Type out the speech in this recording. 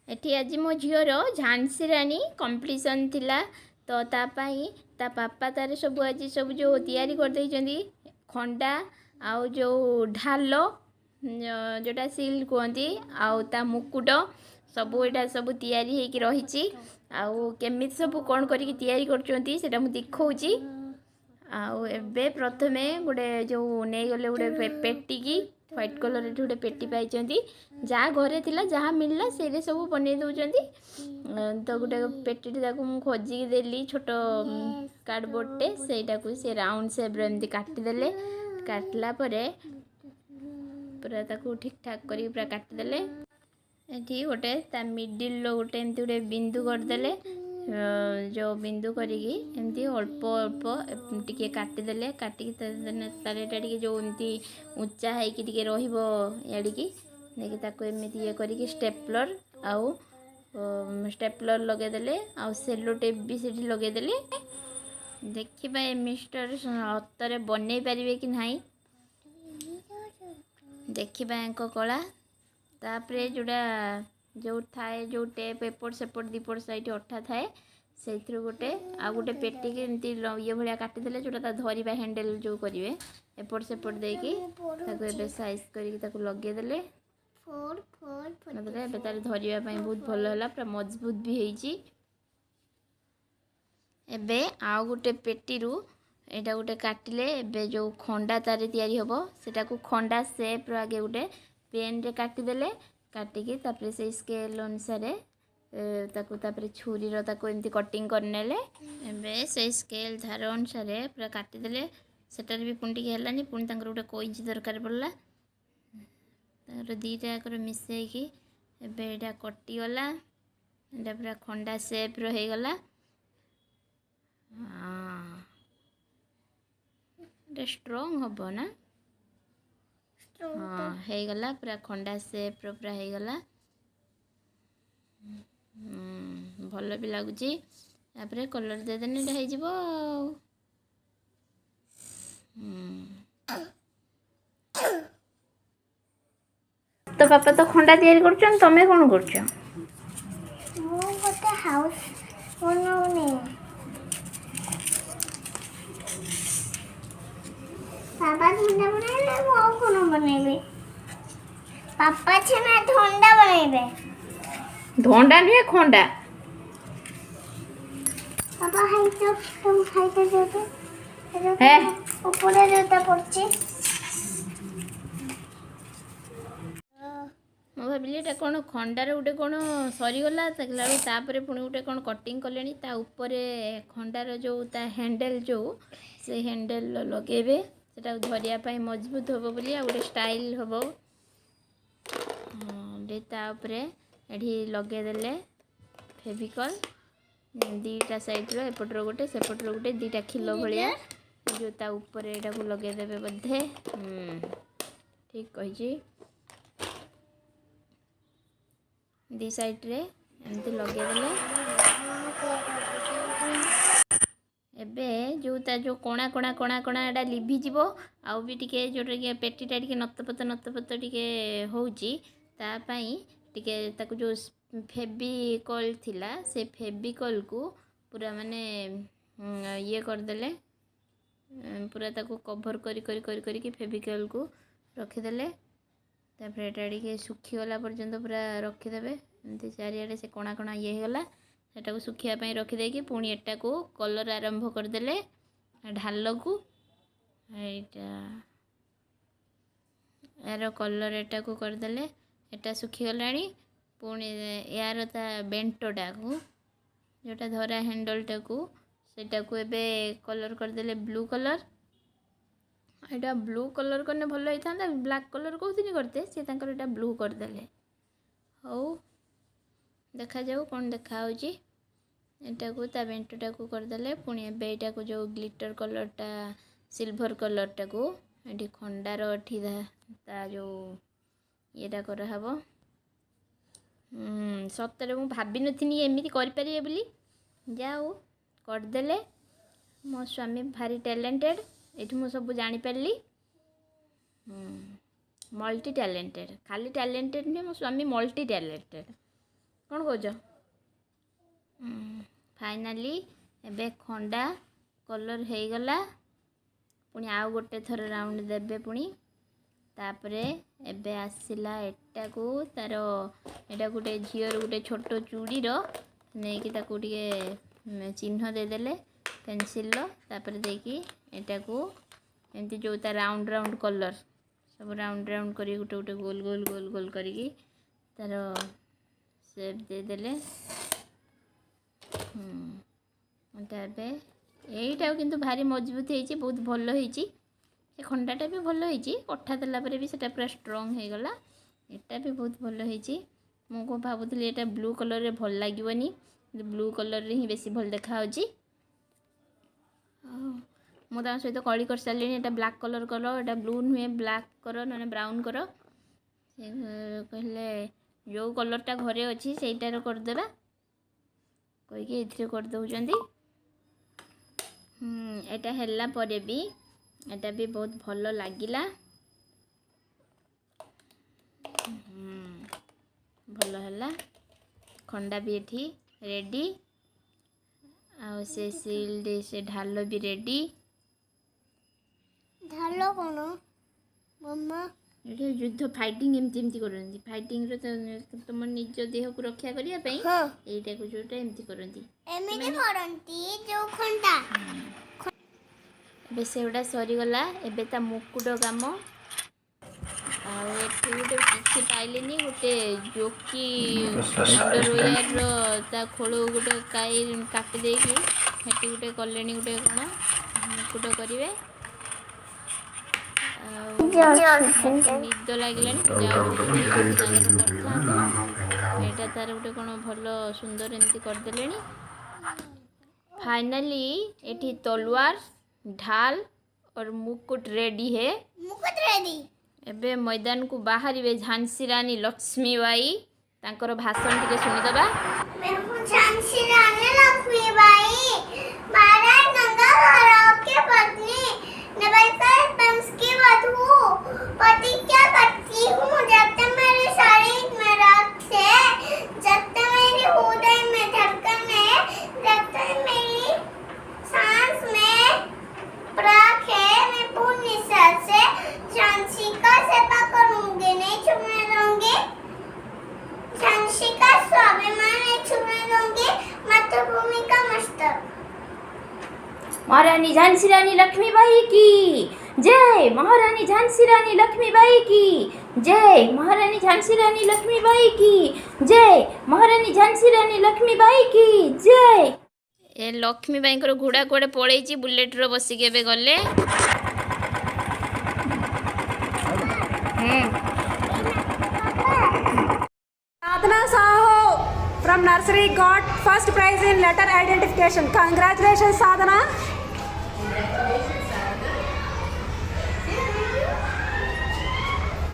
एठी आज मो झीर झांसी रानी कंपटीशन थिला तो तापाई ता पापा तार सब आज सब जो तैयारी कर देइचंदी खंडा आउ जो ढाल जोटा सिल कहती आउ ता मुकुट सब एटा सब तैयारी हेकि रहिछि आउ केमिति सब कोन करिकि तैयारी करचंती सेटा मु दिखौछि। आउ एबे प्रथमे गोटे जो नहीं गले गोटे पेटी की व्हाइट कलर गोटे पेटी पाई जहाँ घरे थिला जहाँ मिलला से सब बन दौरान तो गोटे पेटी खोजिकी देली छोट कार्डबोर्डटे से राउंड सेप्रे एमती काटिदेले काटला पूरा ताकू ठीक ठाक कर पूरा काटिदेले ये गोटे ता मिडिल गोटे एमती गोटे बिंदु करदेले जो बिंदु करिकी एमती अल्प अल्प टिके काटिदेले काटिकी तार टे जो एमती उच्चा होइकी टिके रहिबो याडिकी देखि ताको एमती ये करिकी स्टेपलर आउ स्टेपलर लगेदेले आउ सेलो टेप भी सेठी लगेदेले देखिबा ए मिस्टर हतरे बनै पारिबे कि नाही देखिबा एंको कला तापरे जोड़ा जो थाए जो टेप एपट सेपट दीपट साइड अठा थाए से गोटे आ गोटे पेटी के एमती ये भाया काटिदेले जोटा धरवा हैंडल जो करेंगे एपट सेपट देके साइज करके लगेदेले मतलब तार धरवाई बहुत भल है पूरा मजबूत भी होइछि। एबे आउ गोटे पेटी रू एटा गोटे काटिले एबे जो खंडा तारे तैयारी होबो सेटा को खंडा शेप रो आगे गोटे पेन रे काटिदेले काटिकी तापरे से स्केल अनुसार ताकू तापरे छुरी रो ताकू एमती कटिंग करनेले एबे से स्केल धार अनुसार पूरा काटिदेले सेटार भी पुणी टिके हेलानी पुणी तांकर गोटे कोइंच दरकार पड़ला तार दीटा कर मिसेकी एबे एटा कटिगला एटा पूरा खंडा शेप रो हे गला स्ट्रॉन्ग हबो ना हाँ हे गला पूरा खंडा शेप रो पूरा हे गला भल भी लगुच कलर देदेने हो जिवो तो पापा तो खंडा तैयारी करछन तमे कोन करछ मो गोटे हाउस बनाउनी पापा ठंडा बनाइले मो कोन बनाइबे पापा छना ठंडा बनाइबे धोंडा नुहे खंडा पापा हाई तो तुम खाइते जोते है ऊपर जोता पड़ची मो भाविली एटा कौन खंडार गोटे कौन सरीगला तापर पुणी गोटे कौन कटिंग कले ऊपर खंडार जो ता हैंडल जो से हैंडल लगेबे सेटा धरिया मजबूत हम बोली गोटे स्टाइल हम तापर ये लगेदेले फेविकल दीटा साइड एपटर गोटे सेपटर गोटे दीटा खिलो भाया जो ता ऊपर एटा को लगेदेवे बोधे ठीक कही दी साइड रे एमती लगेदेले एबे जो ता जो कोणा कोणा कोणा कोणा एटा लिभि जीवो आउ भी टिके जोटा पेटीटा टिके नतपत टिके होउची ता पई टिके ताकू जो फेविकल थिला से फेविकल को पूरा माने ये करदेले पूरा ताकू कभर करी फेविकल को रखीदेले तापर एटा टिके सुखीगला पर्यंत पूरा रखीदेवे एमती चारिआडे से कोणा कोणा ये गला सेटा को सुखिया पई रखी देकी पुणी एटा को कलर आरंभ करदेले ढाल को एटा यार कलर एटा को करदेले एटा सुखीगलाणी पुणी यार ता बेंटोटा को जोटा धरा हैंडलटा को सेटा को एबे कलर करदेले ब्लू कलर एटा ब्लू कलर करने भल होता ब्लैक कलर कहते करते सी एटा ब्लू करदेले हौ देखा जाऊ कौन देखा एटा को ता बेंटोटा को करदेले पुणी एबे एटा को जो ग्लिटर कलरटा सिल्वर कलरटा को ये खंडार अठी ता जो येटा कराहब सतरे मु भाभी नथिनी एमिति करि परिए बोली जाऊ करदेले मो स्वामी भारी टैलेंटेड एठी मु सब जानि पारली मल्टी टैलेंटेड खाली टैलेंटेड नहीं मो स्वामी मल्टी टैलेंटेड कौन कौच फाइनाली एबे खंडा कलर हो गला पुणी आउ गोटे थर राउंड देबे पुणी तापरे एबे आसिला एटा को तार एटा गोटे झीर गोटे छोट चूड़ीर नहीं कि ताकू टिके चिन्ह देदेले पेंसिल तापर देखी एटा को एमती जो ता राउंड राउंड कलर सब राउंड राउंड करी गोटे गोटे गोल गोल गोल गोल करी तार शेप देदेले एटा एईटा किंतु भारी मजबूत होईची बहुत भल होईची से खंडाटा भी भल होईची कठा देला परे भी सेटा पूरा स्ट्रांग हो गला एटा भी बहुत भल होईची मु को भाबुतली एटा ब्लू कलर रे भल लागिवनी ब्लू कलर रे ही बेसी भल देखा होची मु ता सहित कली कर सारली एटा ब्लैक कलर करो एटा ब्लू नुहे ब्लैक करो न ब्राउन करो से कहले जो कलरटा घरे अच्छी सेटार करदेबा कहीकि एथिरे कर दउचंदी एटा हेला परे भी एटा भी बहुत भल लागिला भल हैला खंडा भी एठी रेडी आ से सील्ड से ढाल भी रेडी ढालो कोन मम्मा ये युद्ध फाइटिंग एमती एमती करंती फाइटिंग रे तुम निज देह को रक्षा करिया पई एटा को जोटा एमती करंती एमिति करंती जो खंडा एबे सेउडा सरी गला एबे ता मुकुट काम आ एठी गोटे किछि पाइलेनी गोटे जोकी रोयार रो ता खोलो गोटे काई काटी देकी हेटी गोटे कलेनी गोटे कोन मुकुट करिवे निद लगिलानी एटा तार गोटे कोन भलो सुंदर एमती कर देलेनी फाइनली एठी तलवार ढाल और मुकुट रेडी है मुकुट रेडी एबे मैदान को बाहर झांसी रानी लक्ष्मीबाई तांकर भाषण टिके सुनिदबा मैं हूँ झांसी रानी लक्ष्मीबाई महाराज गंगाधर के पत्नी नवलकर वंश की वधू प्रतिज्ञा करती हूँ जब तक मेरे शरीर में रक्त है जब तक मेरे हृदय में धड़कन है जब तक मेरी सांस में प्राक है मैं पूर्ण निष्ठा से झांसी का सेवा करूंगी नहीं छूने दूंगी झांसी का स्वाभिमान नहीं छूने दूंगी मातृभूमि का मस्तक महारानी झांसी रानी लक्ष्मीबाई की जय महारानी झांसी रानी लक्ष्मीबाई की जय महारानी झांसी रानी लक्ष्मीबाई की जय महारानी झांसी रानी लक्ष्मीबाई की जय ए लक्ष्मीबाई को घोड़ा कुआडे पड़े बुलेट रो बसिके एबे गले Sadhana Saho from nursery got first prize in letter identification. Congratulations, Sadhana.